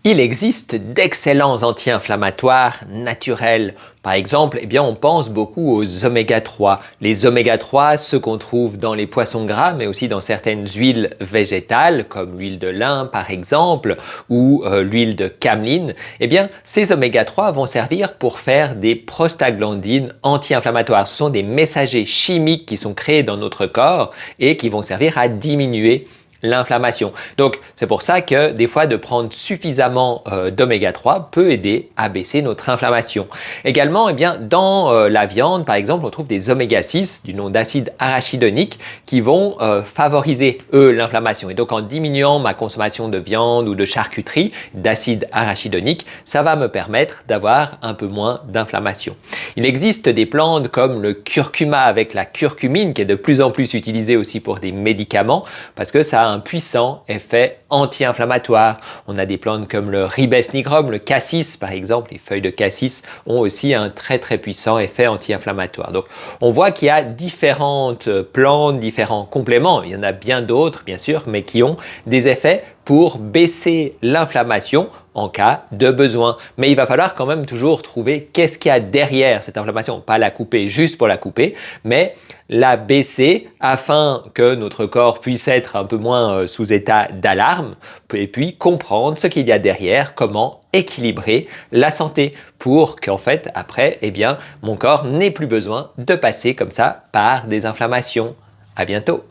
Il existe d'excellents anti-inflammatoires naturels. Par exemple, on pense beaucoup aux oméga 3. Les oméga 3, ceux qu'on trouve dans les poissons gras, mais aussi dans certaines huiles végétales, comme l'huile de lin par exemple, ou l'huile de cameline, ces oméga 3 vont servir pour faire des prostaglandines anti-inflammatoires. Ce sont des messagers chimiques qui sont créés dans notre corps et qui vont servir à diminuer l'inflammation. Donc, c'est pour ça que des fois, de prendre suffisamment d'oméga 3 peut aider à baisser notre inflammation. Également, dans la viande, par exemple, on trouve des oméga 6 du nom d'acide arachidonique qui vont favoriser, l'inflammation. Et donc, en diminuant ma consommation de viande ou de charcuterie d'acide arachidonique, ça va me permettre d'avoir un peu moins d'inflammation. Il existe des plantes comme le curcuma avec la curcumine qui est de plus en plus utilisée aussi pour des médicaments parce que ça a un puissant effet anti-inflammatoire. On a des plantes comme le ribes nigrum, le cassis par exemple, les feuilles de cassis ont aussi un très puissant effet anti-inflammatoire. Donc on voit qu'il y a différentes plantes, différents compléments, il y en a bien d'autres bien sûr, mais qui ont des effets pour baisser l'inflammation en cas de besoin. Mais il va falloir quand même toujours trouver qu'est-ce qu'il y a derrière cette inflammation. Pas la couper juste pour la couper, mais la baisser afin que notre corps puisse être un peu moins sous état d'alarme et puis comprendre ce qu'il y a derrière, comment équilibrer la santé pour qu'en fait, après, mon corps n'ait plus besoin de passer comme ça par des inflammations. À bientôt!